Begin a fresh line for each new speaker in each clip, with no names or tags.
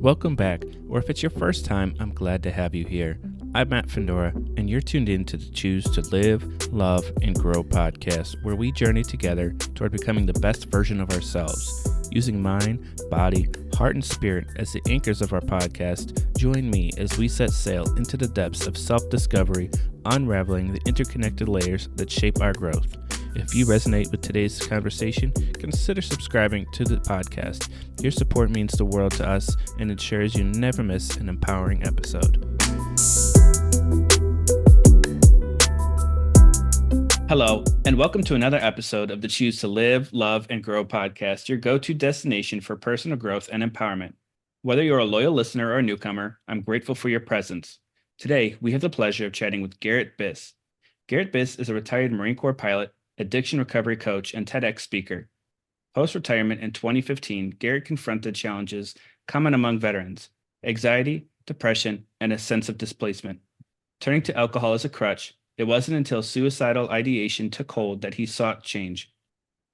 Welcome back, or if it's your first time, I'm glad to have you here. I'm Matt Fendora, and you're tuned in to the Choose to Live, Love, and Grow podcast, where we journey together toward becoming the best version of ourselves. Using mind, body, heart, and spirit as the anchors of our podcast, join me as we set sail into the depths of self-discovery, unraveling the interconnected layers that shape our growth. If you resonate with today's conversation, consider subscribing to the podcast. Your support means the world to us and ensures you never miss an empowering episode. Hello, and welcome to another episode of the Choose to Live, Love, and Grow podcast, your go-to destination for personal growth and empowerment. Whether you're a loyal listener or a newcomer, I'm grateful for your presence. Today, we have the pleasure of chatting with Garret Biss. Garret Biss is a retired Marine Corps pilot, addiction recovery coach, and TEDx speaker. Post-retirement in 2015, Garret confronted challenges common among veterans: anxiety, depression, and a sense of displacement. Turning to alcohol as a crutch, it wasn't until suicidal ideation took hold that he sought change.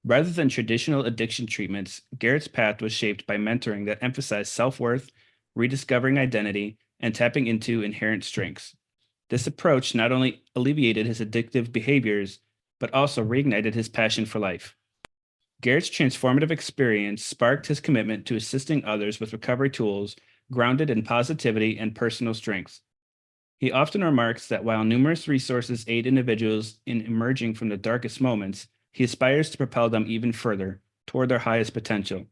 Rather than traditional addiction treatments, Garret's path was shaped by mentoring that emphasized self-worth, rediscovering identity, and tapping into inherent strengths. This approach not only alleviated his addictive behaviors, but also reignited his passion for life. Garret's transformative experience sparked his commitment to assisting others with recovery tools grounded in positivity and personal strengths. He often remarks that while numerous resources aid individuals in emerging from the darkest moments, he aspires to propel them even further toward their highest potential.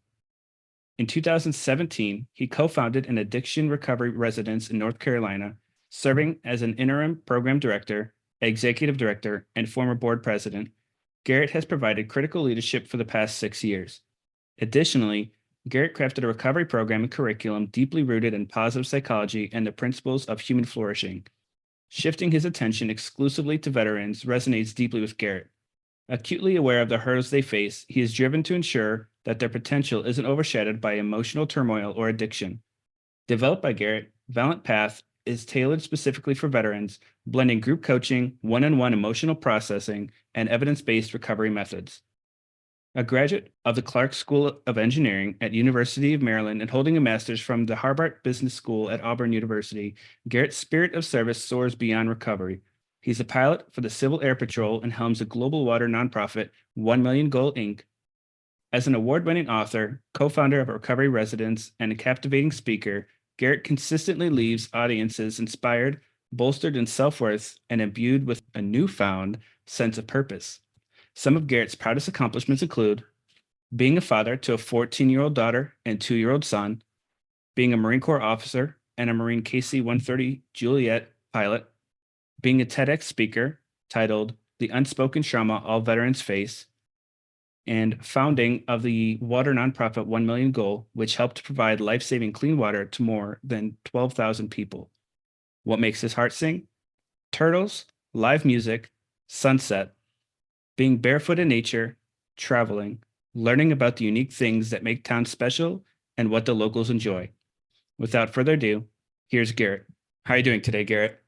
In 2017, he co-founded an addiction recovery residence in North Carolina, serving as an interim program director, executive director, and former board president. Garret has provided critical leadership for the past 6 years. Additionally, Garret crafted a recovery program and curriculum deeply rooted in positive psychology and the principles of human flourishing. Shifting his attention exclusively to veterans resonates deeply with Garret. Acutely aware of the hurdles they face, he is driven to ensure that their potential isn't overshadowed by emotional turmoil or addiction. Developed by Garret, Valiant Path is tailored specifically for veterans, blending group coaching, one-on-one emotional processing, and evidence-based recovery methods. A graduate of the Clark School of Engineering at University of Maryland and holding a master's from the Harvard Business School at Auburn University, Garret's spirit of service soars beyond recovery. He's a pilot for the Civil Air Patrol and helms a global water nonprofit, 1 Million Goal Inc. As an award-winning author, co-founder of a recovery residence, and a captivating speaker, Garret consistently leaves audiences inspired, bolstered in self-worth, and imbued with a newfound sense of purpose. Some of Garret's proudest accomplishments include being a father to a 14-year-old daughter and 2-year-old son, being a Marine Corps officer and a Marine KC-130 Juliet pilot, being a TEDx speaker titled The Unspoken Trauma All Veterans Face, and founding of the water nonprofit 1 Million Goal, which helped provide life-saving clean water to more than 12,000 people. What makes his heart sing? Turtles, live music, sunset, being barefoot in nature, traveling, learning about the unique things that make towns special and what the locals enjoy. Without further ado, here's Garret. How are you doing today, Garret?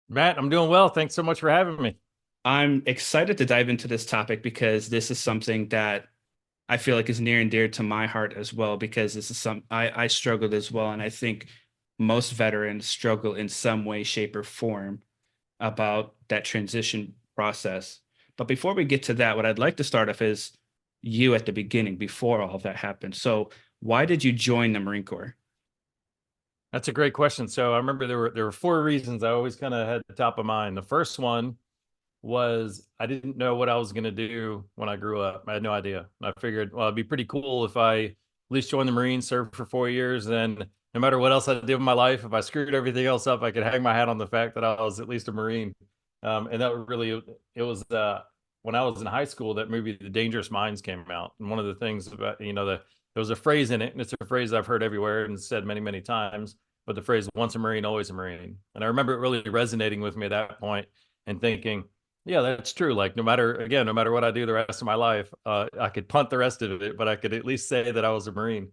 Matt, I'm doing well. Thanks so much for having me.
I'm excited to dive into this topic because this is something that I feel like is near and dear to my heart as well, because this is I struggled as well. And I think most veterans struggle in some way, shape, or form about that transition process. But before we get to that, what I'd like to start off is you at the beginning, before all of that happened. So why did you join the Marine Corps?
That's a great question. So I remember there were 4 reasons I always kind of had the top of mind. The first one was I didn't know what I was going to do when I grew up. I had no idea. I figured, well, it'd be pretty cool if I at least joined the Marines, served for 4 years, then no matter what else I did in my life, if I screwed everything else up, I could hang my hat on the fact that I was at least a Marine. And that really, it was when I was in high school, that movie, The Dangerous Minds, came out. And one of the things about, there was a phrase in it, and it's a phrase I've heard everywhere and said many, many times, but the phrase, once a Marine, always a Marine. And I remember it really resonating with me at that point and thinking, yeah, that's true. Like, no matter what I do the rest of my life, I could punt the rest of it, but I could at least say that I was a Marine.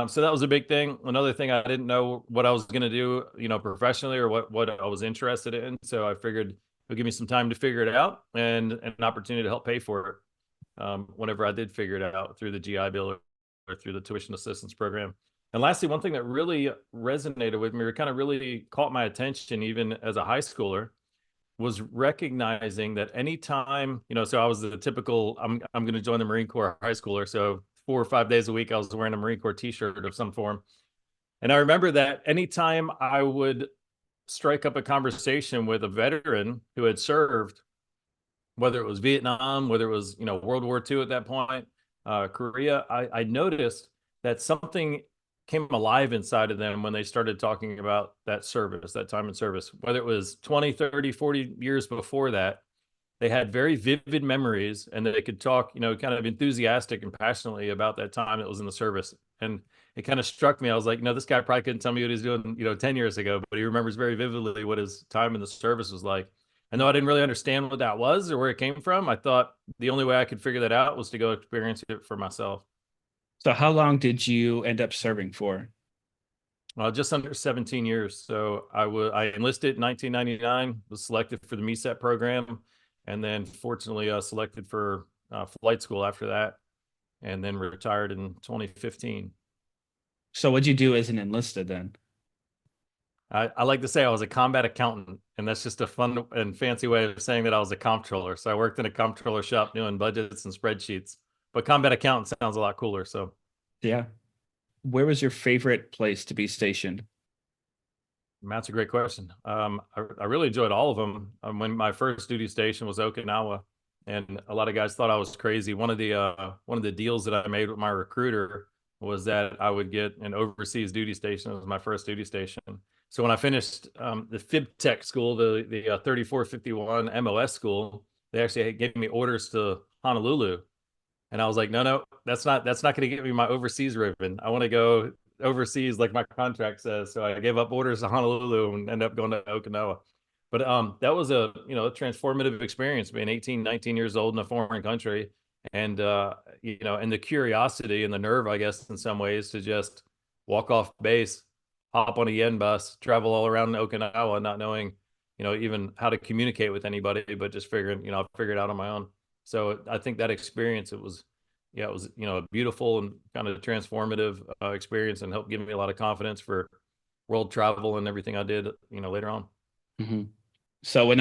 So that was a big thing. Another thing, I didn't know what I was going to do, professionally, or what I was interested in. So I figured it would give me some time to figure it out and an opportunity to help pay for it whenever I did figure it out through the GI Bill or through the tuition assistance program. And lastly, one thing that really resonated with me, or kind of really caught my attention, even as a high schooler, was recognizing that anytime, so I was the typical, I'm going to join the Marine Corps high schooler. So 4 or 5 days a week, I was wearing a Marine Corps t-shirt of some form. And I remember that anytime I would strike up a conversation with a veteran who had served, whether it was Vietnam, whether it was, World War II at that point, Korea, I noticed that something came alive inside of them when they started talking about that service, that time in service, whether it was 20, 30, 40 years before that. They had very vivid memories, and they could talk, kind of enthusiastic and passionately about that time that was in the service. And it kind of struck me. I was like, this guy probably couldn't tell me what he's doing, 10 years ago, but he remembers very vividly what his time in the service was like. And though I didn't really understand what that was or where it came from, I thought the only way I could figure that out was to go experience it for myself.
So how long did you end up serving for?
Just under 17 years. So I enlisted in 1999, was selected for the MESEP program, and then fortunately selected for flight school after that, and then retired in 2015.
So what'd you do as an enlisted then?
I like to say I was a combat accountant, and that's just a fun and fancy way of saying that I was a comptroller. So I worked in a comptroller shop doing budgets and spreadsheets, but combat accountant sounds a lot cooler. So
Yeah. Where was your favorite place to be stationed?
that's a great question. I really enjoyed all of them. When my first duty station was Okinawa, and a lot of guys thought I was crazy. One of the deals that I made with my recruiter was that I would get an overseas duty station. It was my first duty station. So when I finished the FIB Tech school, the 3451 MOS school, they actually gave me orders to Honolulu, and I was like, no, that's not going to get me my overseas ribbon. I want to go overseas like my contract says. So I gave up orders to Honolulu and ended up going to Okinawa. But that was a a transformative experience, being 18, 19 years old in a foreign country, and and the curiosity and the nerve, I guess, in some ways, to just walk off base, hop on a yen bus, travel all around Okinawa, not knowing even how to communicate with anybody, but just figuring I'll figure it out on my own. So I think that experience, it was a beautiful and kind of transformative experience, and helped give me a lot of confidence for world travel and everything I did later on.
Mm-hmm. So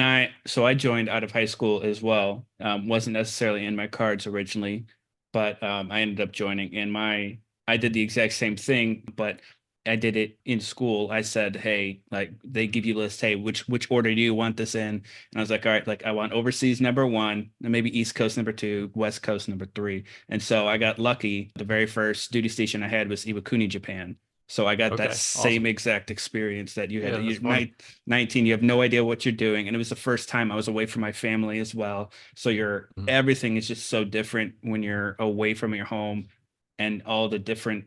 I joined out of high school as well. Wasn't necessarily in my cards originally, but I ended up joining. And I did the exact same thing, but I did it in school. I said, hey, like they give you a list, hey, which order do you want this in? And I was like, all right, like I want overseas number one, and maybe East Coast number two, West Coast number three. And so I got lucky. The very first duty station I had was Iwakuni, Japan. So I got that
Okay,
same
awesome.
exact experience that you had.
Yeah, that's
You
fun.
19, you have no idea what you're doing. And it was the first time I was away from my family as well. So
Mhm.
everything is just so different when you're away from your home, and all the different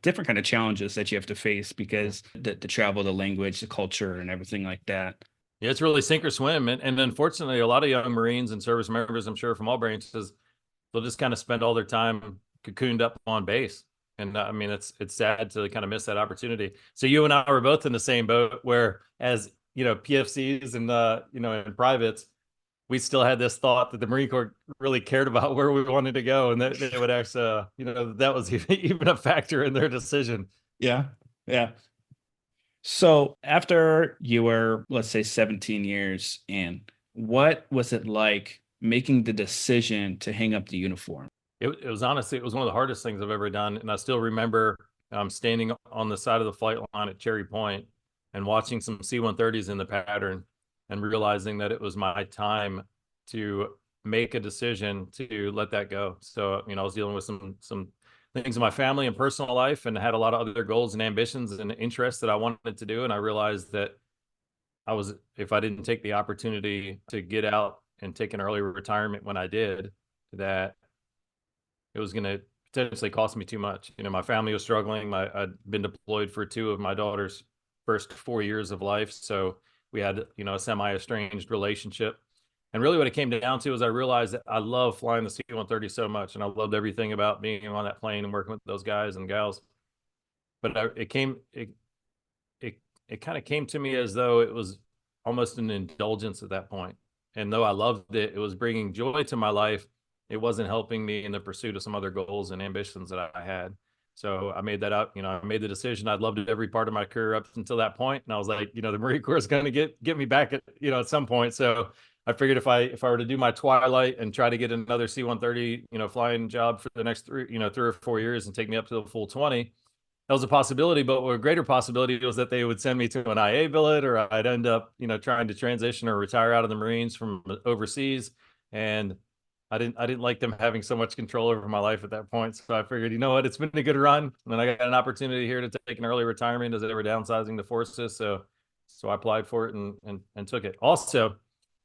different kind of challenges that you have to face
Yeah.
because the travel, the language, the culture, and everything like that.
Yeah, it's really sink or swim. And unfortunately, a lot of young Marines and service members, I'm sure from all branches, they'll just kind of spend all their time cocooned up on base. And I mean, it's sad to kind of miss that opportunity. So you and I were both in the same boat, where as PFCs and and privates, we still had this thought that the Marine Corps really cared about where we wanted to go, and that they would actually, that was even a factor in their decision.
Yeah. Yeah. So after you were, let's say, 17 years in, what was it like making the decision to hang up the uniform?
It was honestly, it was one of the hardest things I've ever done. And I still remember standing on the side of the flight line at Cherry Point and watching some C-130s in the pattern, and realizing that it was my time to make a decision to let that go. So, I was dealing with some things in my family and personal life, and had a lot of other goals and ambitions and interests that I wanted to do. And I realized that if I didn't take the opportunity to get out and take an early retirement when I did, that it was going to potentially cost me too much. My family was struggling. I'd been deployed for two of my daughter's first 4 years of life. So we had, a semi-estranged relationship. And really what it came down to is I realized that I love flying the C-130 so much, and I loved everything about being on that plane and working with those guys and gals. But it kind of came to me as though it was almost an indulgence at that point. And though I loved it, it was bringing joy to my life. It wasn't helping me in the pursuit of some other goals and ambitions that I had. So I made that up. I made the decision. I'd loved every part of my career up until that point, and I was like, the Marine Corps is going to get me back at some point. So I figured if I were to do my twilight and try to get another C-130 flying job for the next 3 or 4 years and take me up to the full 20, that was a possibility. But a greater possibility was that they would send me to an IA billet, or I'd end up trying to transition or retire out of the Marines from overseas. And I didn't like them having so much control over my life at that point. So I figured, it's been a good run. And then I got an opportunity here to take an early retirement as they were downsizing the forces. So I applied for it and took it. Also,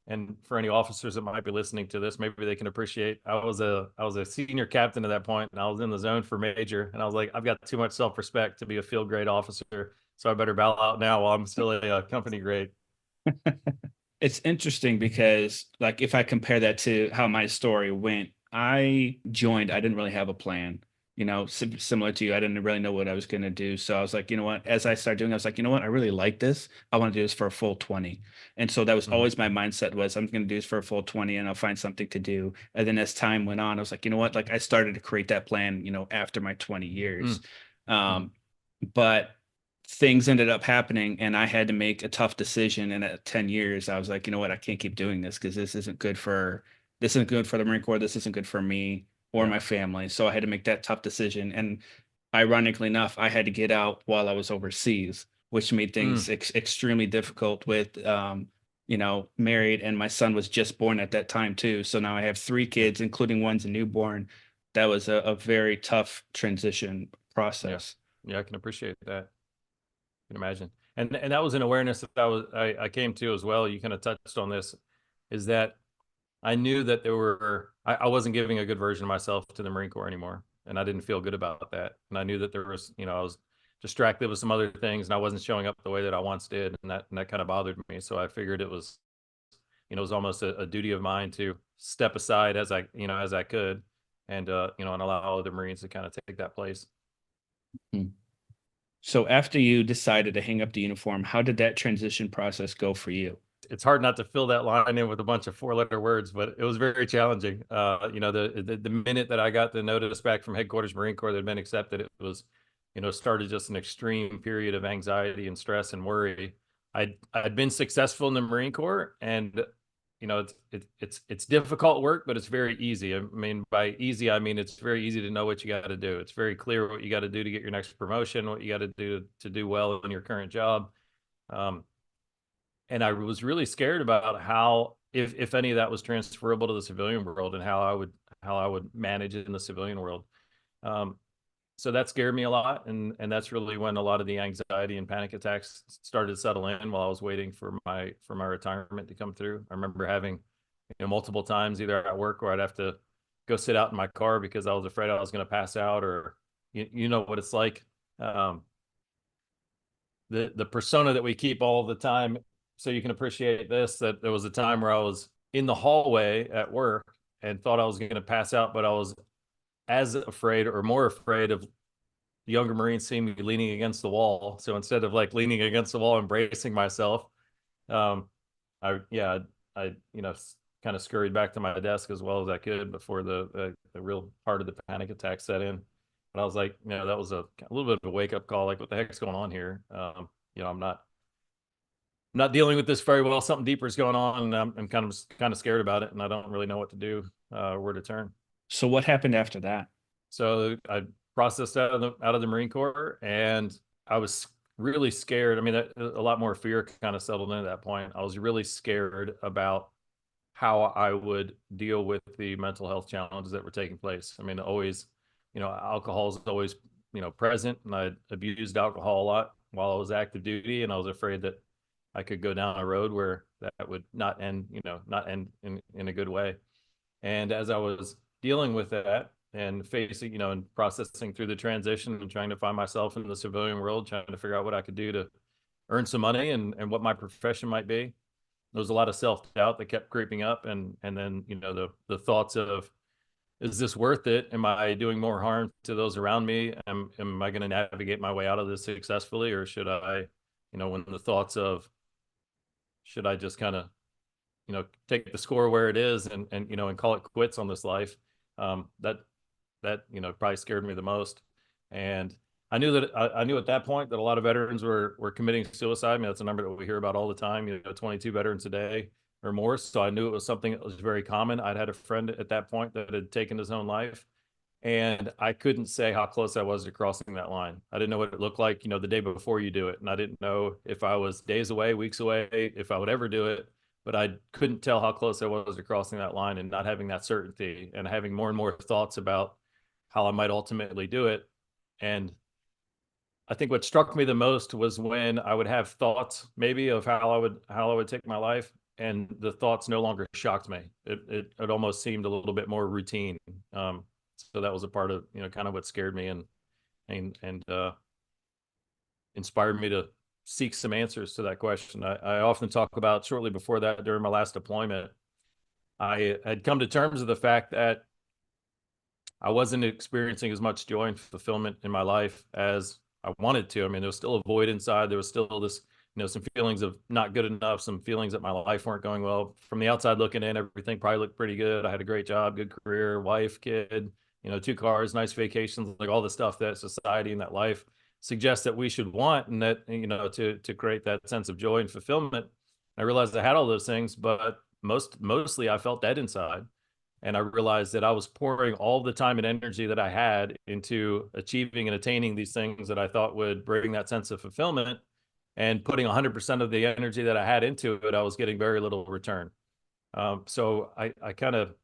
and for any officers that might be listening to this, maybe they can appreciate, I was a senior captain at that point, and I was in the zone for major, and I was like, I've got too much self-respect to be a field grade officer, so I better bow out now while I'm still a company grade.
It's interesting because, like, if I compare that to how my story went, I joined, I didn't really have a plan, similar to you. I didn't really know what I was going to do. So I was like, you know what, as I started doing, I was like, you know what, I really like this. I want to do this for a full 20. And so that was always my mindset, was I'm going to do this for a full 20 and I'll find something to do. And then as time went on, I was like, you know what, like I started to create that plan, after my 20 years. But things ended up happening and I had to make a tough decision. And at 10 years, I was like, you know what, I can't keep doing this because this isn't good for the Marine Corps. This isn't good for me or my family. So I had to make that tough decision. And ironically enough, I had to get out while I was overseas, which made things extremely difficult with, married, and my son was just born at that time too. So now I have 3 kids, including one's a newborn. That was a very tough transition process.
Yeah, I can appreciate that. Can imagine. And that was an awareness that I came to as well. You kind of touched on this, is that I knew that I wasn't giving a good version of myself to the Marine Corps anymore. And I didn't feel good about that. And I knew that there was, I was distracted with some other things and I wasn't showing up the way that I once did. And that kind of bothered me. So I figured it was almost a duty of mine to step aside as I could, and allow other Marines to kind of take that place.
So after you decided to hang up the uniform, how did that transition process go for you?
It's hard not to fill that line in with a bunch of 4-letter words, but it was very challenging. The minute that I got the notice back from headquarters Marine Corps that had been accepted, it was, started just an extreme period of anxiety and stress and worry. I'd been successful in the Marine Corps, and it's difficult work, but it's very easy. I mean, by easy, I mean it's very easy to know what you got to do. It's very clear what you got to do to get your next promotion, what you got to do well in your current job. And I was really scared about how, if any of that was transferable to the civilian world, and how I would manage it in the civilian world. So that scared me a lot, and that's really when a lot of the anxiety and panic attacks started to settle in while I was waiting for my retirement to come through. I remember having multiple times, either at work or I'd have to go sit out in my car because I was afraid I was going to pass out, or you know what it's like. The persona that we keep all the time. So you can appreciate this, that there was a time where I was in the hallway at work and thought I was going to pass out, but I was as afraid or more afraid of the younger Marines seeing me leaning against the wall. So instead of like leaning against the wall and bracing myself, I kind of scurried back to my desk as well as I could before the real part of the panic attack set in. But I was like, that was a little bit of a wake up call. Like, what the heck's going on here? I'm not dealing with this very well. Something deeper is going on, and I'm kind of scared about it, and I don't really know what to do, where to turn.
So what happened after that?
So I processed out of the Marine Corps, and I was really scared. I mean, a lot more fear kind of settled in at that point. I was really scared about how I would deal with the mental health challenges that were taking place. I mean, always, alcohol is always, present, and I abused alcohol a lot while I was active duty, and I was afraid that I could go down a road where that would not end in a good way. And as I was dealing with that and facing, and processing through the transition and trying to find myself in the civilian world, trying to figure out what I could do to earn some money and what my profession might be, there was a lot of self-doubt that kept creeping up. And then, the thoughts of, is this worth it? Am I doing more harm to those around me? Am I going to navigate my way out of this successfully? Or should I, when the thoughts of, should I just kind of, take the score where it is and call it quits on this life? That probably scared me the most. And I knew at that point that a lot of veterans were committing suicide. I mean, that's a number that we hear about all the time, 22 veterans a day or more. So I knew it was something that was very common. I'd had a friend at that point that had taken his own life. And I couldn't say how close I was to crossing that line. I didn't know what it looked like, the day before you do it. And I didn't know if I was days away, weeks away, if I would ever do it. But I couldn't tell how close I was to crossing that line and not having that certainty and having more and more thoughts about how I might ultimately do it. And I think what struck me the most was when I would have thoughts maybe of how I would take my life, and the thoughts no longer shocked me. It almost seemed a little bit more routine. So that was a part of kind of what scared me and inspired me to seek some answers to that question. I often talk about shortly before that, during my last deployment, I had come to terms with the fact that I wasn't experiencing as much joy and fulfillment in my life as I wanted to. I mean, there was still a void inside. There was still this, some feelings of not good enough, some feelings that my life weren't going well. From the outside looking in, everything probably looked pretty good. I had a great job, good career, wife, kid, 2 cars, nice vacations, like all the stuff that society and that life suggests that we should want, and that, to create that sense of joy and fulfillment. I realized I had all those things, but mostly I felt dead inside. And I realized that I was pouring all the time and energy that I had into achieving and attaining these things that I thought would bring that sense of fulfillment, and putting 100% of the energy that I had into it, I was getting very little return. So I kind of,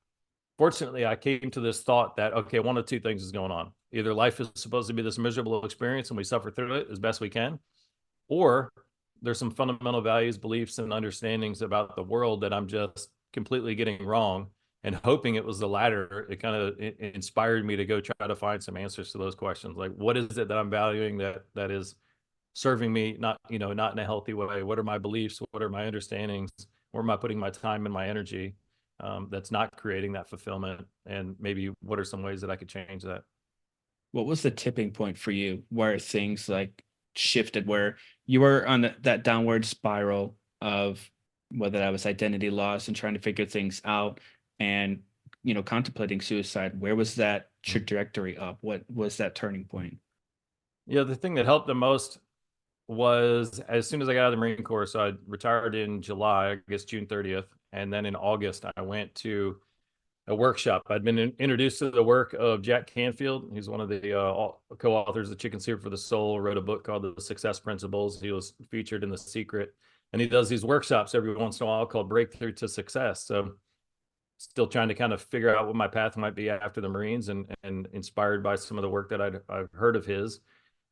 fortunately, I came to this thought that, okay, one of two things is going on. Either life is supposed to be this miserable experience and we suffer through it as best we can, or there's some fundamental values, beliefs, and understandings about the world that I'm just completely getting wrong. And hoping it was the latter, it kind of inspired me to go try to find some answers to those questions. Like, what is it that I'm valuing that is serving me not in a healthy way? What are my beliefs? What are my understandings? Where am I putting my time and my energy, that's not creating that fulfillment? And maybe what are some ways that I could change that?
What was the tipping point for you where things like shifted, where you were on that downward spiral of whether that was identity loss and trying to figure things out and, contemplating suicide? Where was that trajectory up? What was that turning point?
Yeah, the thing that helped the most was as soon as I got out of the Marine Corps. So I retired in July, I guess June 30th. And then in August, I went to a workshop. I'd been introduced to the work of Jack Canfield. He's one of the co-authors of Chicken Soup for the Soul, wrote a book called The Success Principles. He was featured in The Secret. And he does these workshops every once in a while called Breakthrough to Success. So still trying to kind of figure out what my path might be after the Marines, and inspired by some of the work that I've heard of his.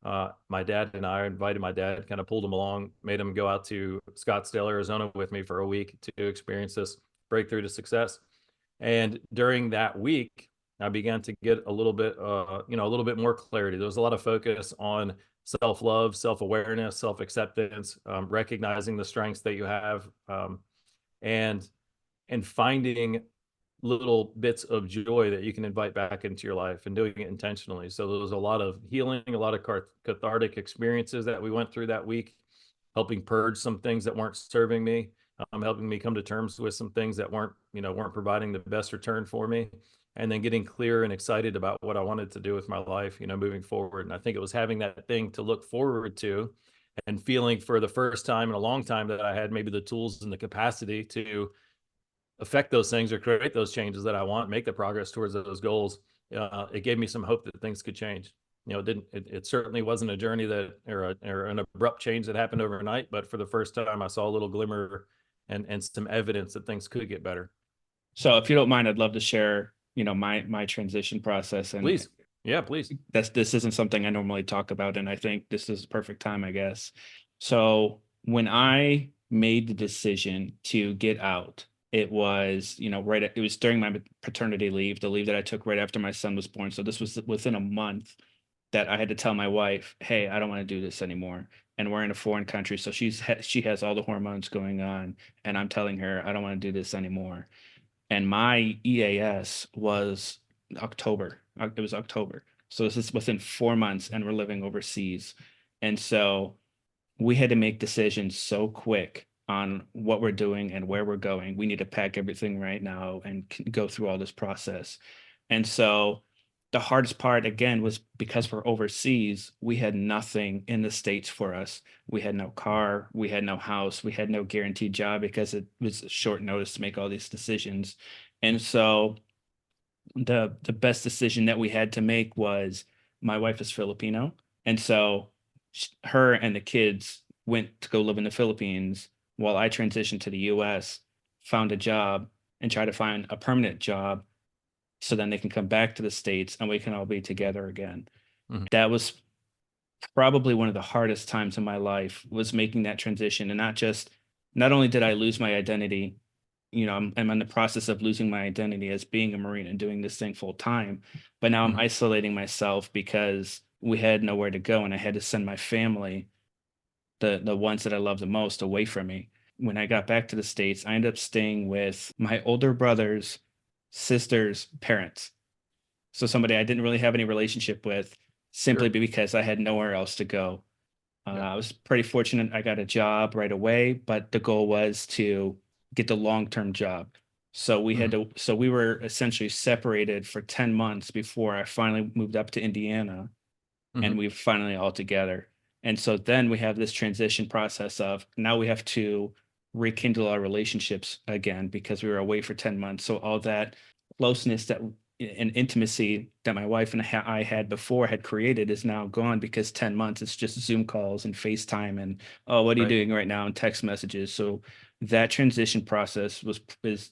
My dad and I invited my dad, kind of pulled him along, made him go out to Scottsdale, Arizona with me for a week to experience this breakthrough to success. And during that week, I began to get a little bit more clarity. There was a lot of focus on self-love, self-awareness, self-acceptance, recognizing the strengths that you have, and finding little bits of joy that you can invite back into your life, and doing it intentionally. So there was a lot of healing, a lot of cathartic experiences that we went through that week, helping purge some things that weren't serving me, helping me come to terms with some things that weren't providing the best return for me, and then getting clear and excited about what I wanted to do with my life, moving forward. And I think it was having that thing to look forward to, and feeling for the first time in a long time that I had maybe the tools and the capacity to affect those things or create those changes that I want, make the progress towards those goals. It gave me some hope that things could change. It certainly wasn't a journey or an abrupt change that happened overnight, but for the first time I saw a little glimmer and some evidence that things could get better.
So if you don't mind, I'd love to share, my transition process. And
Please. Yeah, please.
this isn't something I normally talk about, and I think this is the perfect time, I guess. So when I made the decision to get out, it was, it was during my paternity leave, the leave that I took right after my son was born. So this was within a month that I had to tell my wife, hey, I don't want to do this anymore. And we're in a foreign country, so she has all the hormones going on, and I'm telling her I don't want to do this anymore. And my EAS was October. It was October. So this is within 4 months, and we're living overseas. And so we had to make decisions so quick on what we're doing and where we're going. We need to pack everything right now and go through all this process. And so the hardest part again was because we're overseas, we had nothing in the States for us. We had no car, we had no house, we had no guaranteed job because it was short notice to make all these decisions. And so the best decision that we had to make was, my wife is Filipino, and so her and the kids went to go live in the Philippines while I transitioned to the US, found a job, and tried to find a permanent job so then they can come back to the States and we can all be together again.
Mhm.
That was probably one of the hardest times in my life, was making that transition. And not only did I lose my identity, I'm in the process of losing my identity as being a Marine and doing this thing full time, but now I'm
Mhm.
isolating myself because we had nowhere to go and I had to send my family, the ones that I love the most, away from me. When I got back to the States, I ended up staying with my older brother's sister's parents. So somebody I didn't really have any relationship with, simply
Sure.
because I had nowhere else to go.
Yeah.
I was pretty fortunate. I got a job right away, but the goal was to get the long-term job.
Mhm.
So we were essentially separated for 10 months before I finally moved up to Indiana, and
Mhm.
we finally all together. And so then we have this transition process of, now we have to rekindle our relationships again because we were away for 10 months. So all that closeness that and intimacy that my wife and I had before had created is now gone, because 10 months it's just Zoom calls and FaceTime and, oh, what are you
Right.
doing right now, and text messages. So that transition process is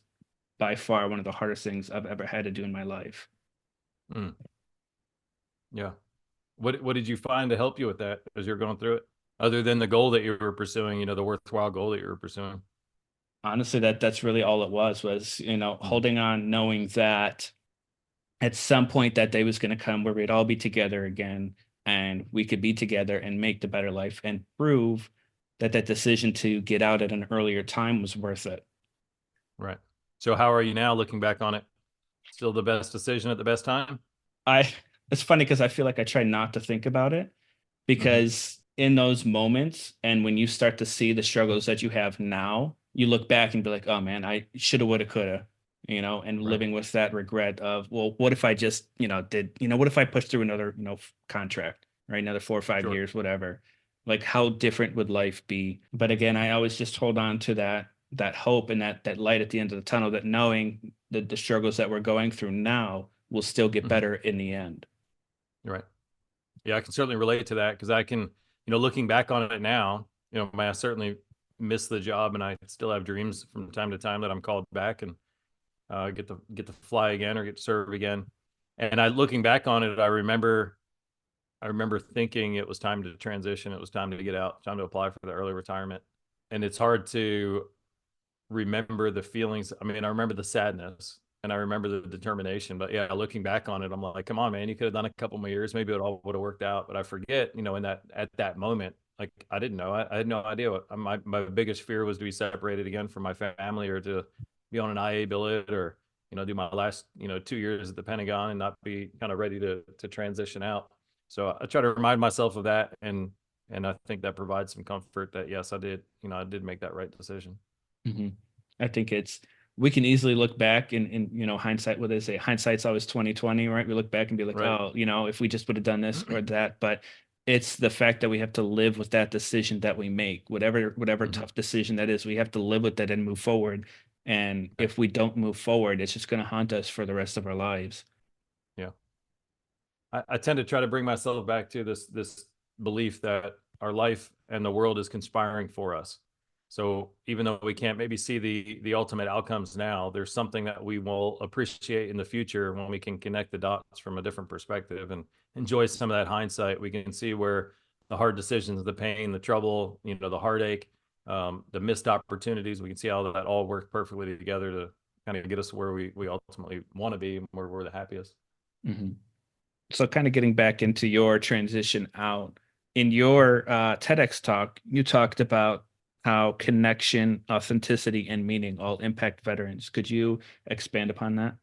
by far one of the hardest things I've ever had to do in my life.
Mm. Yeah. What did you find to help you with that as you're going through it? Other than the goal that you were pursuing, the worthwhile goal that you were pursuing.
Honestly, that's really all it was,
Mhm.
holding on, knowing that at some point that day was going to come where we'd all be together again and we could be together and make the better life and prove that that decision to get out at an earlier time was worth it.
Right. So how are you now looking back on it? Still the best decision at the best time?
I It's funny because I feel like I try not to think about it,
Mhm.
because in those moments and when you start to see the struggles that you have now, you look back and be like, oh man, I shoulda, woulda, coulda, and
Right.
living with that regret of, well, what if I just, what if I pushed through another, contract, right? Another 4 or 5
Sure.
years, whatever. Like, how different would life be? But again, I always just hold on to that hope and that light at the end of the tunnel, that knowing that the struggles that we're going through now will still get
Mhm.
better in the end.
Right. Yeah, I can certainly relate to that because I can, looking back on it now, I certainly miss the job and I still have dreams from time to time that I'm called back and get to fly again or get to serve again. And looking back on it, I remember thinking it was time to transition. It was time to get out, time to apply for the early retirement. And it's hard to remember the feelings. I mean, I remember the sadness and I remember the determination. But yeah, looking back on it, I'm like, come on, man, you could have done a couple more years. Maybe it all would have worked out. But I forget, in that at that moment, like I didn't know. I had no idea what my biggest fear was, to be separated again from my family, or to be on an IA billet, or do my last 2 years at the Pentagon and not be kind of ready to transition out. So I try to remind myself of that, and I think that provides some comfort that yes, I did make that right decision.
Mhm. I think we can easily look back in hindsight, what they say, hindsight's always 2020, right? We look back and be like,
Right.
oh, if we just would have done this or that. But it's the fact that we have to live with that decision that we make, whatever
Mhm.
tough decision that is, we have to live with that and move forward. And
Right.
if we don't move forward, it's just going to haunt us for the rest of our lives.
Yeah. I tend to try to bring myself back to this belief that our life and the world is conspiring for us. So even though we can't maybe see the ultimate outcomes now, there's something that we will appreciate in the future when we can connect the dots from a different perspective and enjoy some of that hindsight. We can see where the hard decisions, the pain, the trouble, the heartache, the missed opportunities, we can see how that all worked perfectly together to kind of get us where we ultimately want to be, where we're the happiest.
Mhm. So kind of getting back into your transition out, in your TEDx talk, you talked about how connection, authenticity, and meaning all impact veterans. Could you expand upon that?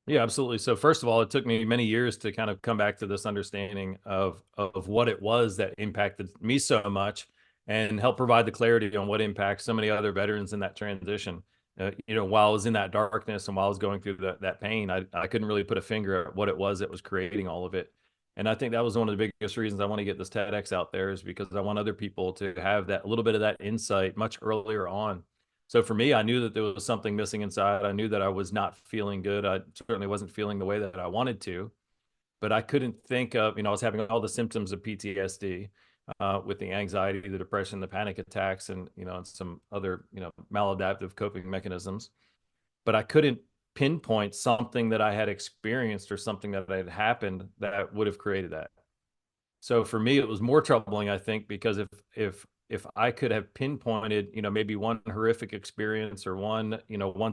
Yeah, absolutely. So first of all, it took me many years to kind of come back to this understanding of what it was that impacted me so much, and help provide the clarity on what impacts so many other veterans in that transition. while I was in that darkness and while I was going through that pain, I couldn't really put a finger at what it was that was creating all of it. And I think that was one of the biggest reasons I want to get this TEDx out there, is because I want other people to have that, a little bit of that insight much earlier on. So for me, I knew that there was something missing inside. I knew that I was not feeling good. I certainly wasn't feeling the way that I wanted to, but I couldn't think of, I was having all the symptoms of PTSD, with the anxiety, the depression, the panic attacks, and, and some other, maladaptive coping mechanisms. But I couldn't pinpoint something that I had experienced or something that had happened that would have created that. So for me, it was more troubling, I think, because if I could have pinpointed, maybe one horrific experience, or one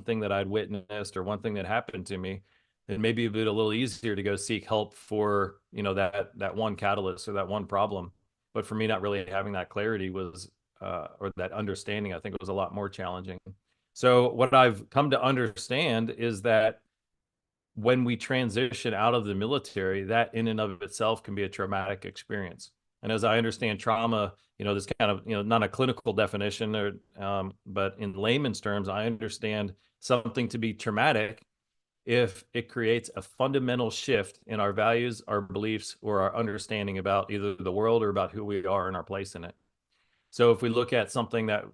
thing that I'd witnessed, or one thing that happened to me, then maybe it'd be a little easier to go seek help for, that one catalyst or that one problem. But for me, not really having that clarity was, or that understanding, I think it was a lot more challenging. So what I've come to understand is that when we transition out of the military, that in and of itself can be a traumatic experience. And as I understand trauma, this kind of, not a clinical definition, but in layman's terms, I understand something to be traumatic if it creates a fundamental shift in our values, our beliefs, or our understanding about either the world or about who we are and our place in it. So if we look at something that,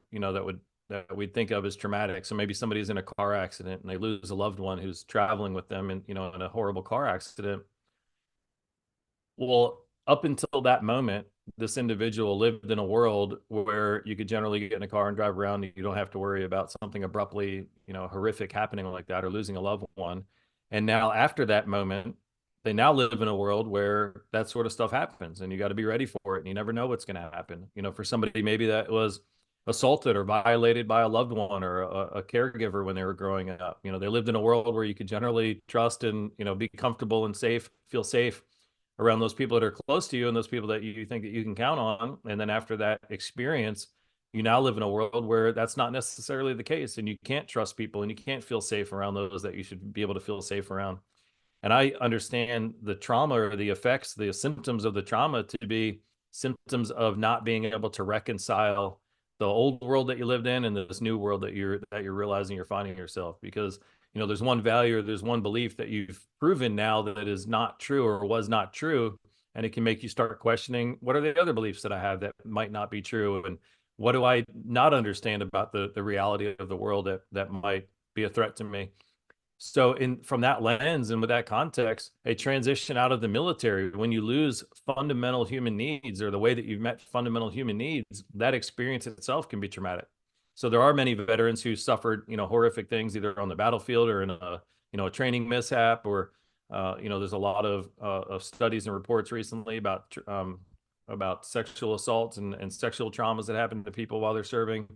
that we'd think of as traumatic. So maybe somebody's in a car accident and they lose a loved one who's traveling with them in, in a horrible car accident. Well, up until that moment, this individual lived in a world where you could generally get in a car and drive around. You don't have to worry about something abruptly, horrific happening like that, or losing a loved one. And now after that moment, they now live in a world where that sort of stuff happens, and you got to be ready for it. And you never know what's going to happen. For somebody maybe that was assaulted or violated by a loved one or a caregiver when they were growing up. They lived in a world where you could generally trust and, be comfortable and safe, feel safe around those people that are close to you and those people that you think that you can count on. And then after that experience, you now live in a world where that's not necessarily the case, and you can't trust people and you can't feel safe around those that you should be able to feel safe around. And I understand the trauma, or the effects, the symptoms of the trauma, to be symptoms of not being able to reconcile the old world that you lived in and this new world that you're realizing you're finding yourself. Because there's one value, or there's one belief that you've proven now that is not true or was not true, and it can make you start questioning, what are the other beliefs that I have that might not be true, and what do I not understand about the reality of the world that might be a threat to me. So from that lens and with that context, a transition out of the military, when you lose fundamental human needs, or the way that you've met fundamental human needs, that experience itself can be traumatic. So there are many veterans who suffered, horrific things either on the battlefield or in a training mishap, or, there's a lot of studies and reports recently about sexual assaults and sexual traumas that happen to people while they're serving.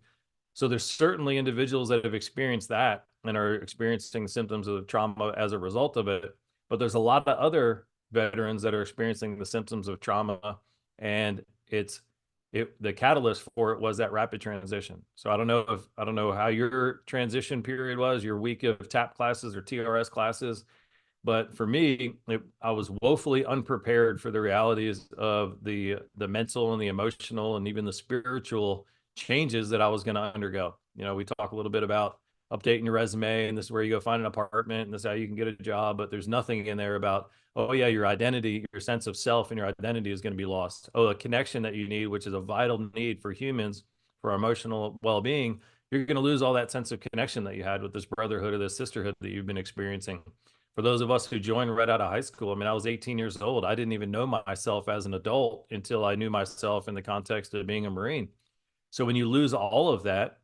So there's certainly individuals that have experienced that and are experiencing symptoms of trauma as a result of it. But there's a lot of other veterans that are experiencing the symptoms of trauma, and the catalyst for it was that rapid transition. So I don't know how your transition period was, your week of TAP classes or TRS classes, but for me, I was woefully unprepared for the realities of the mental and the emotional and even the spiritual changes that I was going to undergo. We talk a little bit about updating your resume, and this is where you go find an apartment, and this is how you can get a job, but there's nothing in there about, oh yeah, your identity, your sense of self and your identity is going to be lost. Oh, a connection that you need, which is a vital need for humans, for our emotional well-being, you're going to lose all that sense of connection that you had with this brotherhood or this sisterhood that you've been experiencing. For those of us who joined right out of high school, I was 18 years old. I didn't even know myself as an adult until I knew myself in the context of being a Marine. So when you lose all of that,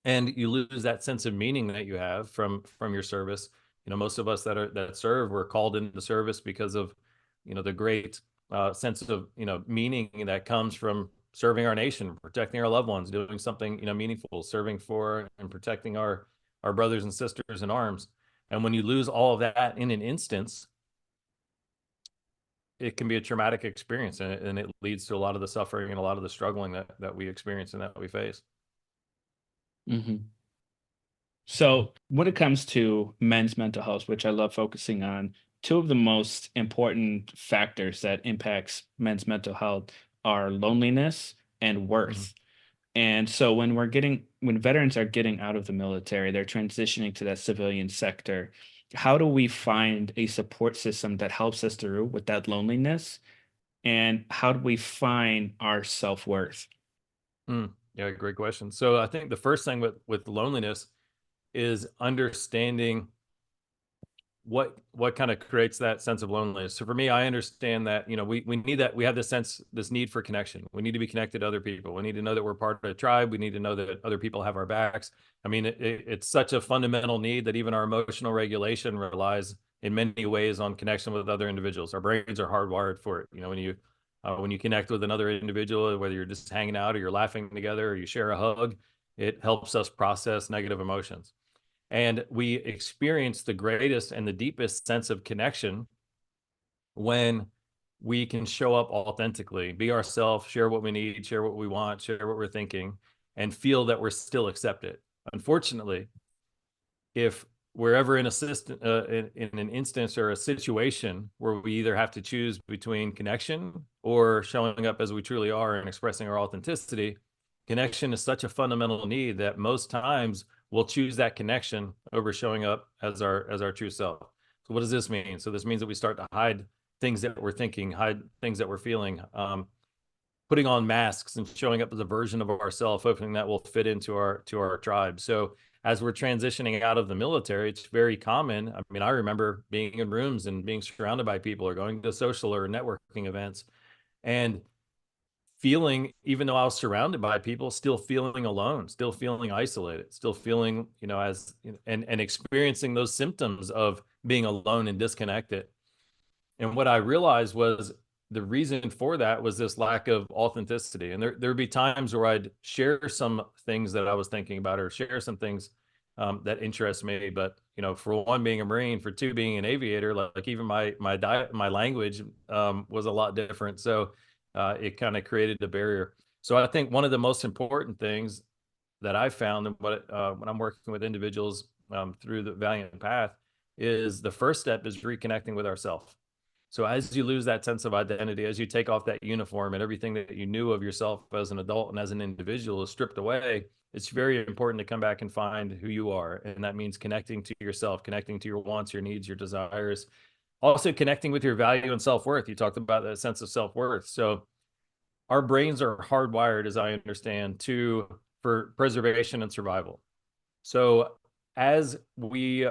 and you lose that sense of meaning that you have from your service, most of us that serve were called into service because of, the great sense of, meaning that comes from serving our nation, protecting our loved ones, doing something, meaningful, serving for and protecting our brothers and sisters in arms. And when you lose all of that in an instance, it can be a traumatic experience, and it leads to a lot of the suffering and a lot of the struggling that we experience and that we face.
Mm-hmm. So when it comes to men's mental health, which I love focusing on, two of the most important factors that impacts men's mental health are loneliness and worth. And so when veterans are getting out of the military, they're transitioning to that civilian sector. How do we find a support system that helps us through with that loneliness? And how do we find our self-worth?
Yeah, great question. So I think the first thing with loneliness is understanding what kind of creates that sense of loneliness. So for me, I understand that, we need that. We have this need for connection. We need to be connected to other people. We need to know that we're part of a tribe. We need to know that other people have our backs. I mean, it's such a fundamental need that even our emotional regulation relies in many ways on connection with other individuals. Our brains are hardwired for it. When you connect with another individual, whether you're just hanging out or you're laughing together or you share a hug, it helps us process negative emotions. And we experience the greatest and the deepest sense of connection when we can show up authentically, be ourselves, share what we need, share what we want, share what we're thinking, and feel that we're still accepted. Unfortunately, if we're ever in an instance or a situation where we either have to choose between connection or showing up as we truly are and expressing our authenticity, connection is such a fundamental need that most times we'll choose that connection over showing up as our true self. So what does this mean? So this means that we start to hide things that we're thinking, hide things that we're feeling, putting on masks and showing up as a version of ourselves, hoping that will fit into our tribe. So as we're transitioning out of the military, it's very common. I mean, I remember being in rooms and being surrounded by people or going to social or networking events and feeling, even though I was surrounded by people, still feeling alone, still feeling isolated, still feeling, and experiencing those symptoms of being alone and disconnected. And what I realized was the reason for that was this lack of authenticity. And there'd be times where I'd share some things that I was thinking about or share some things that interest me. But, for one, being a Marine, for two, being an aviator, like even my language was a lot different. So it kind of created a barrier. So I think one of the most important things that I found and when I'm working with individuals through the Valiant Path is the first step is reconnecting with ourselves. So as you lose that sense of identity, as you take off that uniform and everything that you knew of yourself as an adult and as an individual is stripped away, it's very important to come back and find who you are. And that means connecting to yourself, connecting to your wants, your needs, your desires, also connecting with your value and self-worth. You talked about that sense of self-worth. So our brains are hardwired, as I understand, for preservation and survival. So as we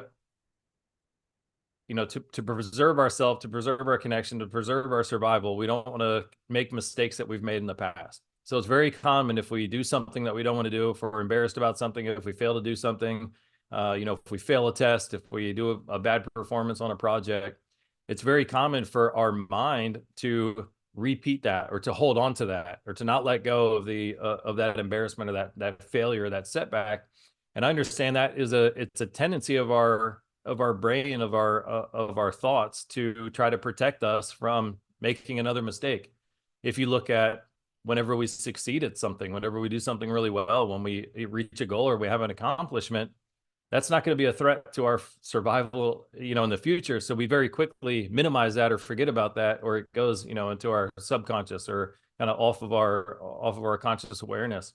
to preserve ourselves, to preserve our connection, to preserve our survival, we don't want to make mistakes that we've made in the past. So it's very common if we do something that we don't want to do, if we're embarrassed about something, if we fail to do something, if we fail a test, if we do a bad performance on a project, it's very common for our mind to repeat that or to hold on to that or to not let go of that embarrassment or that failure, that setback. And I understand that it's a tendency of our brain, of our thoughts to try to protect us from making another mistake. If you look at whenever we succeed at something, whenever we do something really well, when we reach a goal or we have an accomplishment, that's not going to be a threat to our survival, in the future. So we very quickly minimize that or forget about that, or it goes, into our subconscious or kind of off of our conscious awareness.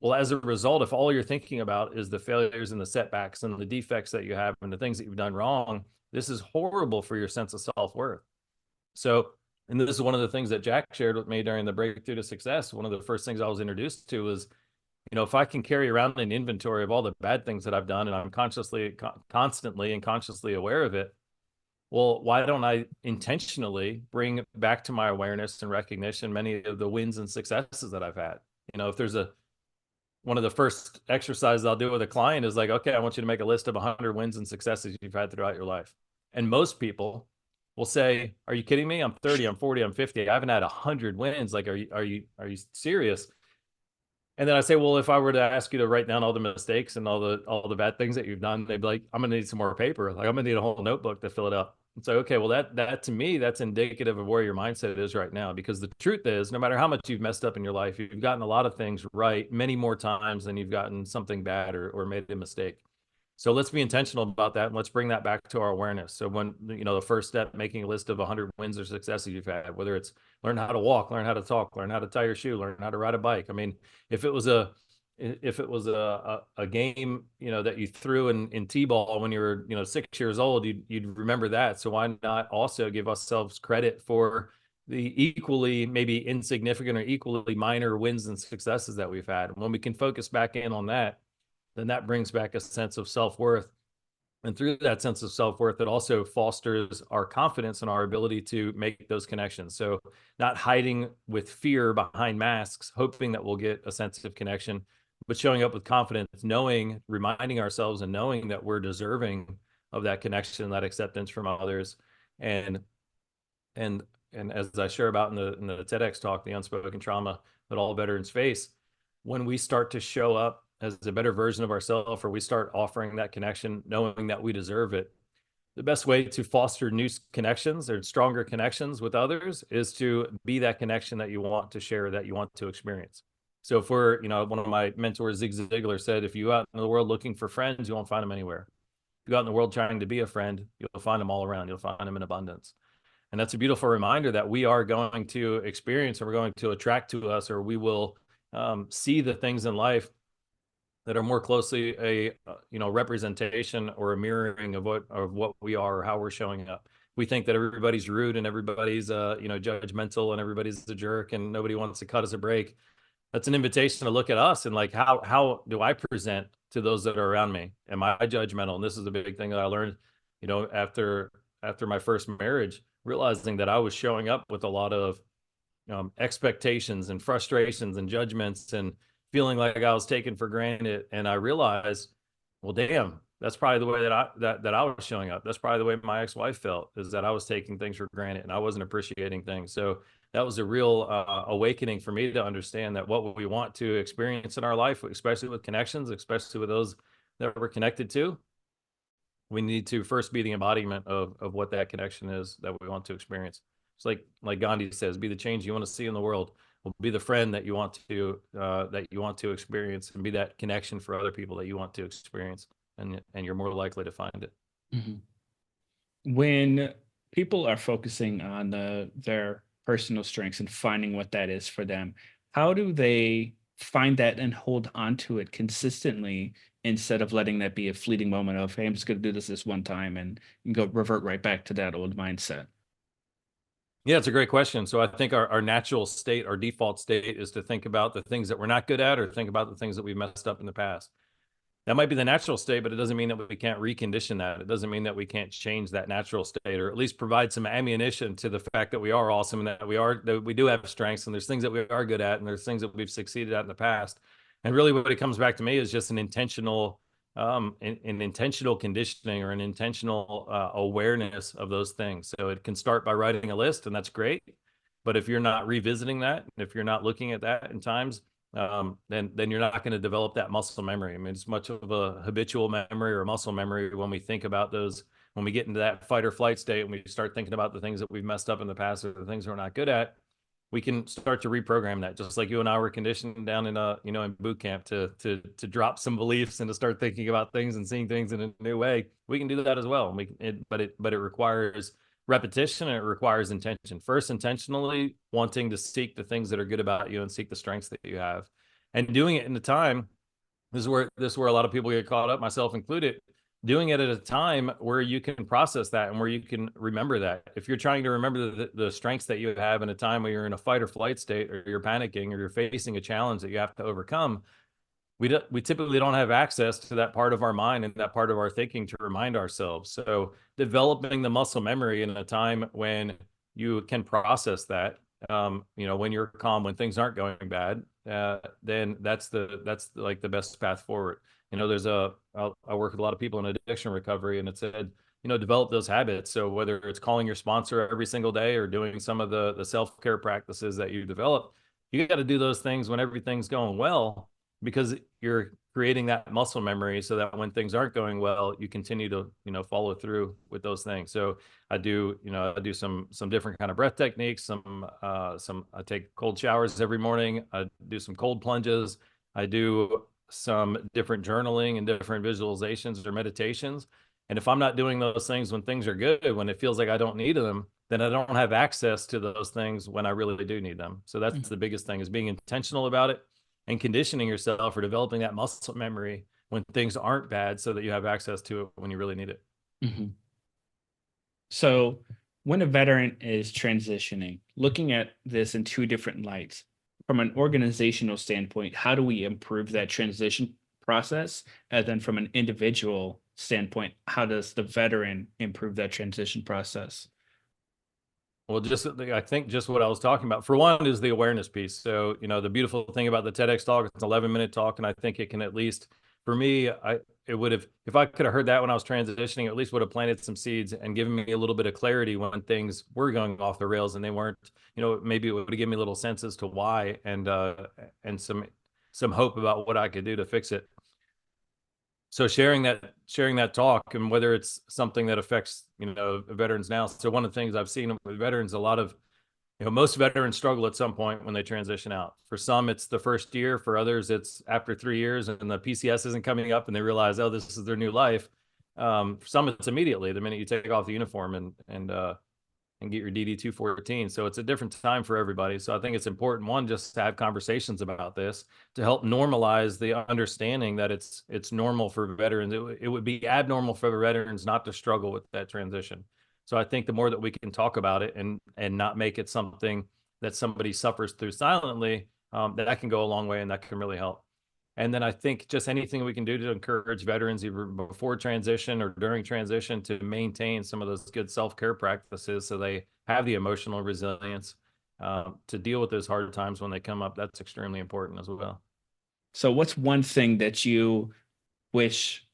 Well, as a result, if all you're thinking about is the failures and the setbacks and the defects that you have and the things that you've done wrong, this is horrible for your sense of self-worth. So, and this is one of the things that Jack shared with me during the Breakthrough to Success. One of the first things I was introduced to was, if I can carry around an inventory of all the bad things that I've done and I'm constantly and consciously aware of it, well, why don't I intentionally bring back to my awareness and recognition many of the wins and successes that I've had? If there's one of the first exercises I'll do with a client is like, okay, I want you to make a list of 100 wins and successes you've had throughout your life. And most people will say, are you kidding me? I'm 30, I'm 40, I'm 50. I haven't had 100 wins. Like, are you serious? And then I say, well, if I were to ask you to write down all the mistakes and all the bad things that you've done, they'd be like, I'm going to need some more paper. Like, I'm going to need a whole notebook to fill it up. And so, okay, well, that to me, that's indicative of where your mindset is right now. Because the truth is, no matter how much you've messed up in your life, you've gotten a lot of things right many more times than you've gotten something bad or made a mistake. So let's be intentional about that, and let's bring that back to our awareness. So when, the first step, making a list of 100 wins or successes you've had, whether it's learn how to walk, learn how to talk, learn how to tie your shoe, learn how to ride a bike. I mean, if it was a game, that you threw in t-ball when you were, 6 years old, you'd remember that. So why not also give ourselves credit for the equally maybe insignificant or equally minor wins and successes that we've had? And when we can focus back in on that, then that brings back a sense of self-worth. And through that sense of self-worth, it also fosters our confidence and our ability to make those connections. So not hiding with fear behind masks, hoping that we'll get a sense of connection, but showing up with confidence, knowing, reminding ourselves and knowing that we're deserving of that connection, that acceptance from others. And and and as I share about in the TEDx talk, the unspoken trauma that all veterans face, when we start to show up as a better version of ourselves, or we start offering that connection, knowing that we deserve it, the best way to foster new connections or stronger connections with others is to be that connection that you want to share, that you want to experience. So if we're, one of my mentors, Zig Ziglar, said, if you go out in the world looking for friends, you won't find them anywhere. If you go out in the world trying to be a friend, you'll find them all around. You'll find them in abundance. And that's a beautiful reminder that we are going to experience, and we're going to attract to us, or we will see the things in life that are more closely a representation or a mirroring of what we are, or how we're showing up. We think that everybody's rude and everybody's judgmental and everybody's a jerk and nobody wants to cut us a break. That's an invitation to look at us and like, how do I present to those that are around me? Am I judgmental? And this is a big thing that I learned, after my first marriage, realizing that I was showing up with a lot of expectations and frustrations and judgments and feeling like I was taken for granted. And I realized, well, damn, that's probably the way that I was showing up. That's probably the way my ex-wife felt, is that I was taking things for granted and I wasn't appreciating things. So that was a real awakening for me to understand that what we want to experience in our life, especially with connections, especially with those that we're connected to, we need to first be the embodiment of what that connection is that we want to experience. It's like Gandhi says, be the change you want to see in the world. Well, be the friend that you want to experience, and be that connection for other people that you want to experience, and you're more likely to find it.
Mm-hmm. When people are focusing on their personal strengths and finding what that is for them, how do they find that and hold on to it consistently instead of letting that be a fleeting moment of, hey, I'm just going to do this one time and go revert right back to that old mindset?
Yeah, it's a great question. So I think our natural state, our default state, is to think about the things that we're not good at, or think about the things that we've messed up in the past. That might be the natural state, but it doesn't mean that we can't recondition that. It doesn't mean that we can't change that natural state, or at least provide some ammunition to the fact that we are awesome and that we do have strengths, and there's things that we are good at, and there's things that we've succeeded at in the past. And really what it comes back to me is just an intentional conditioning, or an intentional awareness of those things. So it can start by writing a list, and that's great. But if you're not revisiting that, if you're not looking at that in times, then you're not going to develop that muscle memory. I mean, it's much of a habitual memory or muscle memory when we think about those, when we get into that fight or flight state, and we start thinking about the things that we've messed up in the past, or the things we're not good at. We can start to reprogram that, just like you and I were conditioned down in in boot camp to drop some beliefs and to start thinking about things and seeing things in a new way. We can do that as well. But it requires repetition, and it requires intention. First, intentionally wanting to seek the things that are good about you and seek the strengths that you have, and doing it in the time. This is where a lot of people get caught up, myself included. Doing it at a time where you can process that and where you can remember that. If you're trying to remember the strengths that you have in a time where you're in a fight or flight state, or you're panicking, or you're facing a challenge that you have to overcome, we typically don't have access to that part of our mind and that part of our thinking to remind ourselves. So developing the muscle memory in a time when you can process that, when you're calm, when things aren't going bad, then that's like the best path forward. I work with a lot of people in addiction recovery, and it said, develop those habits. So whether it's calling your sponsor every single day, or doing some of the self-care practices that you develop, you got to do those things when everything's going well, because you're creating that muscle memory, so that when things aren't going well, you continue to, follow through with those things. So I do some different kind of breath techniques. I take cold showers every morning. I do some cold plunges. I do some different journaling and different visualizations or meditations. And if I'm not doing those things when things are good, when it feels like I don't need them, then I don't have access to those things when I really do need them. So that's the biggest thing, is being intentional about it and conditioning yourself or developing that muscle memory when things aren't bad so that you have access to it when you really need it.
Mm-hmm. So when a veteran is transitioning, looking at this in two different lights, from an organizational standpoint, how do we improve that transition process? And then from an individual standpoint, how does the veteran improve that transition process?
Well, I think just what I was talking about, for one, is the awareness piece. So, the beautiful thing about the TEDx talk, it's an 11-minute talk, and I think it can, at least for me, it would have, if I could have heard that when I was transitioning, at least would have planted some seeds and given me a little bit of clarity when things were going off the rails and they weren't. Maybe it would have given me a little sense as to why, and some hope about what I could do to fix it. So sharing that talk, and whether it's something that affects veterans now. So one of the things I've seen with veterans, a lot of most veterans struggle at some point when they transition out. For some, it's the first year. For others, it's after 3 years and the PCS isn't coming up and they realize, oh, this is their new life. For some, it's immediately the minute you take off the uniform and get your DD 214. So it's a different time for everybody. So I think it's important, one, just to have conversations about this to help normalize the understanding that it's normal for veterans. It would be abnormal for veterans not to struggle with that transition. So I think the more that we can talk about it and not make it something that somebody suffers through silently, that can go a long way, and that can really help. And then I think just anything we can do to encourage veterans, either before transition or during transition, to maintain some of those good self-care practices so they have the emotional resilience to deal with those hard times when they come up. That's extremely important as well.
So what's one thing that you wish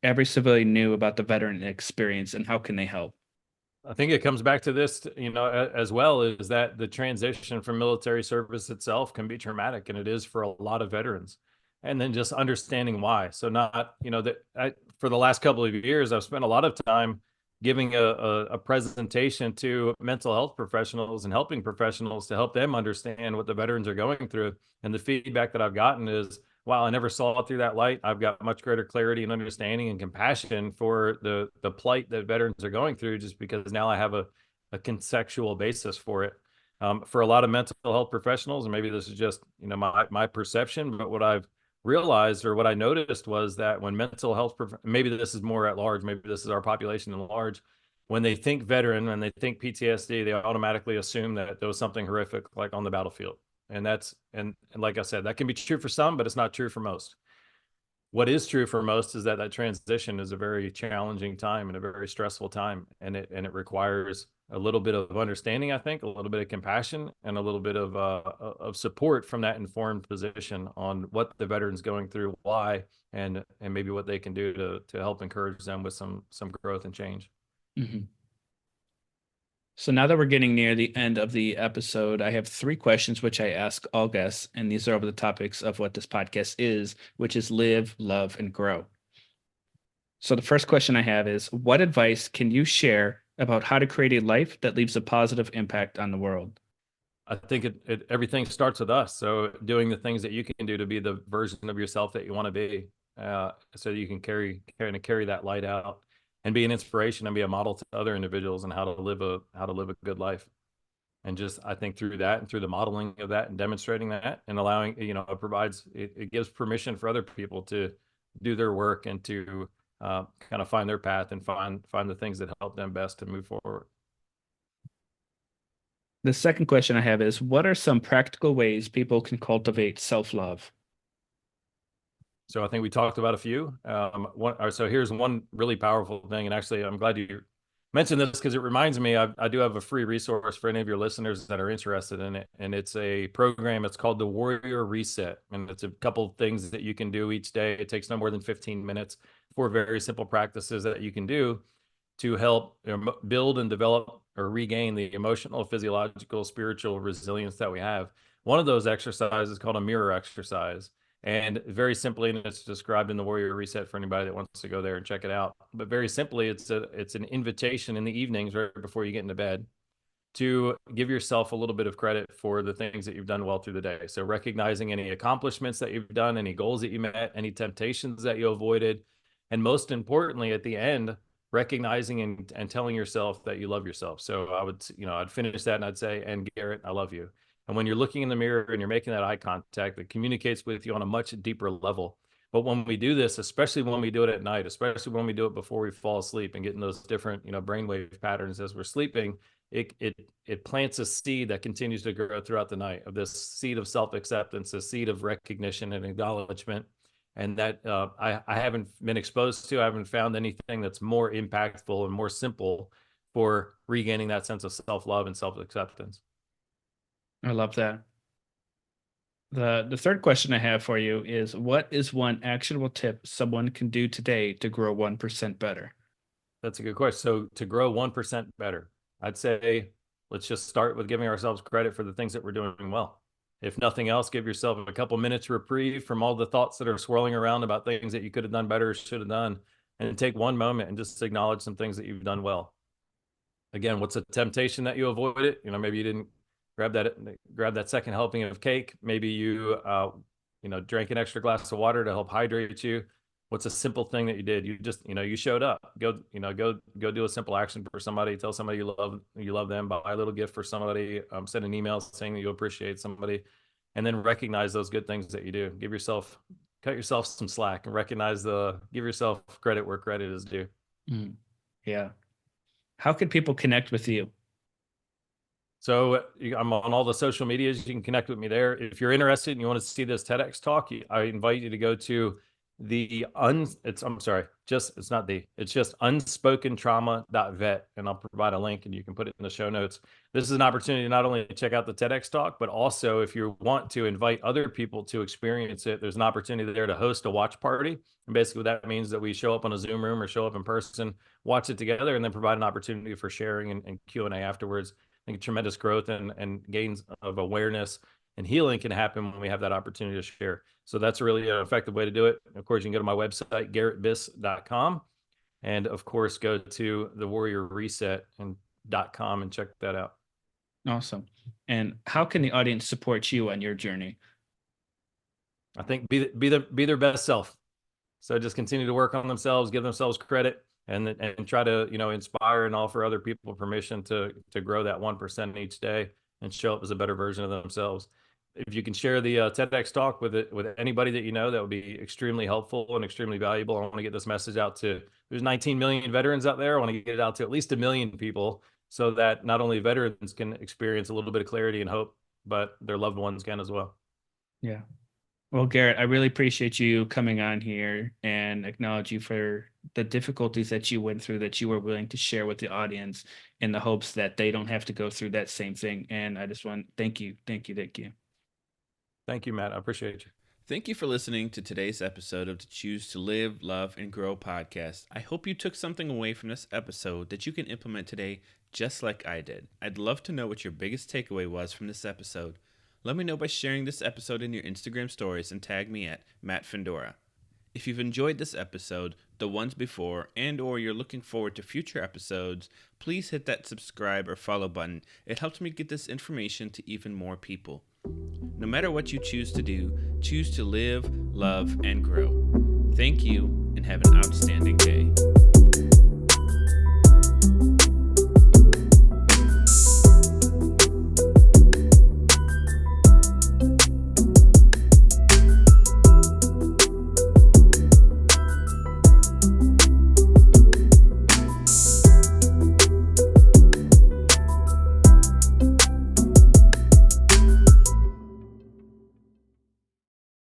every civilian knew about the veteran experience, and how can they help?
I think it comes back to this, as well, is that the transition from military service itself can be traumatic, and it is for a lot of veterans. And then just understanding why. So not, for the last couple of years, I've spent a lot of time giving a presentation to mental health professionals and helping professionals to help them understand what the veterans are going through. And the feedback that I've gotten is, wow, I never saw it through that light. I've got much greater clarity and understanding and compassion for the plight that veterans are going through, just because now I have a contextual basis for it. For a lot of mental health professionals, and maybe this is just my perception, but what I've realized, or what I noticed, was that when mental health, maybe this is more at large, maybe this is our population at large, when they think veteran, when they think PTSD, they automatically assume that there was something horrific like on the battlefield. And like I said, that can be true for some, but it's not true for most. What is true for most is that transition is a very challenging time and a very stressful time, and it requires a little bit of understanding, I think, a little bit of compassion, and a little bit of support from that informed position on what the veteran's going through, why, and maybe what they can do to help encourage them with some growth and change.
Mm-hmm. So now that we're getting near the end of the episode, I have 3 questions which I ask all guests, and these are over the topics of what this podcast is, which is live, love, and grow. So the first question I have is, what advice can you share about how to create a life that leaves a positive impact on the world?
I think everything starts with us. So doing the things that you can do to be the version of yourself that you want to be, so you can carry that light out and be an inspiration and be a model to other individuals and how to live a good life. And just, I think, through that and through the modeling of that and demonstrating that and allowing, it gives permission for other people to do their work and to kind of find their path and find the things that help them best to move forward.
The second question I have is, what are some practical ways people can cultivate self-love?
So I think we talked about a few. So here's one really powerful thing. And actually, I'm glad you mentioned this, because it reminds me, I do have a free resource for any of your listeners that are interested in it. And it's a program. It's called the Warrior Reset. And it's a couple of things that you can do each day. It takes no more than 15 minutes, 4 very simple practices that you can do to help build and develop or regain the emotional, physiological, spiritual resilience that we have. One of those exercises is called a mirror exercise. And very simply, and it's described in the Warrior Reset for anybody that wants to go there and check it out. But very simply, it's an invitation in the evenings right before you get into bed to give yourself a little bit of credit for the things that you've done well through the day. So recognizing any accomplishments that you've done, any goals that you met, any temptations that you avoided, and most importantly, at the end, recognizing and telling yourself that you love yourself. So I'd finish that and I'd say, and Garret, I love you. And when you're looking in the mirror and you're making that eye contact, it communicates with you on a much deeper level. But when we do this, especially when we do it at night, especially when we do it before we fall asleep and get in those different, brainwave patterns as we're sleeping, it plants a seed that continues to grow throughout the night, of this seed of self-acceptance, a seed of recognition and acknowledgement. And that I haven't been exposed to, I haven't found anything that's more impactful and more simple for regaining that sense of self-love and self-acceptance.
I love that. The third question I have for you is, what is one actionable tip someone can do today to grow 1% better?
That's a good question. So to grow 1% better, I'd say let's just start with giving ourselves credit for the things that we're doing well. If nothing else, give yourself a couple minutes reprieve from all the thoughts that are swirling around about things that you could have done better or should have done, and take one moment and just acknowledge some things that you've done well. Again, what's a temptation that you avoided? Maybe you didn't grab that second helping of cake. Maybe you drank an extra glass of water to help hydrate you. What's a simple thing that you did? You just, you showed up. Go do a simple action for somebody. Tell somebody you love them. Buy a little gift for somebody. Send an email saying that you appreciate somebody, and then recognize those good things that you do. Cut yourself some slack, and give yourself credit where credit is due.
Yeah. How can people connect with you?
So I'm on all the social medias. You can connect with me there. If you're interested and you want to see this TEDx talk, I invite you to go to it's just unspokentrauma.vet, and I'll provide a link and you can put it in the show notes. This is an opportunity to not only check out the TEDx talk, but also if you want to invite other people to experience it, there's an opportunity there to host a watch party. And basically that means that we show up on a Zoom room or show up in person, watch it together, and then provide an opportunity for sharing and Q&A afterwards. I think tremendous growth and gains of awareness and healing can happen when we have that opportunity to share. So that's really an effective way to do it. Of course, you can go to my website, garretbiss.com, and of course, go to thewarriorreset.com and check that out.
Awesome. And how can the audience support you on your journey?
I think be their best self. So just continue to work on themselves, give themselves credit, and try to inspire and offer other people permission to grow that 1% each day and show up as a better version of themselves. If you can share the TEDx talk with anybody that you know, that would be extremely helpful and extremely valuable. I want to get this message out to, there's 19 million veterans out there. I want to get it out to at least 1 million people, so that not only veterans can experience a little bit of clarity and hope, but their loved ones can as well.
Yeah. Well, Garret, I really appreciate you coming on here and acknowledge you for the difficulties that you went through, that you were willing to share with the audience in the hopes that they don't have to go through that same thing. And I just want to thank you. Thank you.
Thank you, Matt. I appreciate you.
Thank you for listening to today's episode of the Choose to Live, Love, and Grow podcast. I hope you took something away from this episode that you can implement today, just like I did. I'd love to know what your biggest takeaway was from this episode. Let me know by sharing this episode in your Instagram stories and tag me at Matt Fendora. If you've enjoyed this episode, the ones before, and/or you're looking forward to future episodes, please hit that subscribe or follow button. It helps me get this information to even more people. No matter what you choose to do, choose to live, love, and grow. Thank you, and have an outstanding day.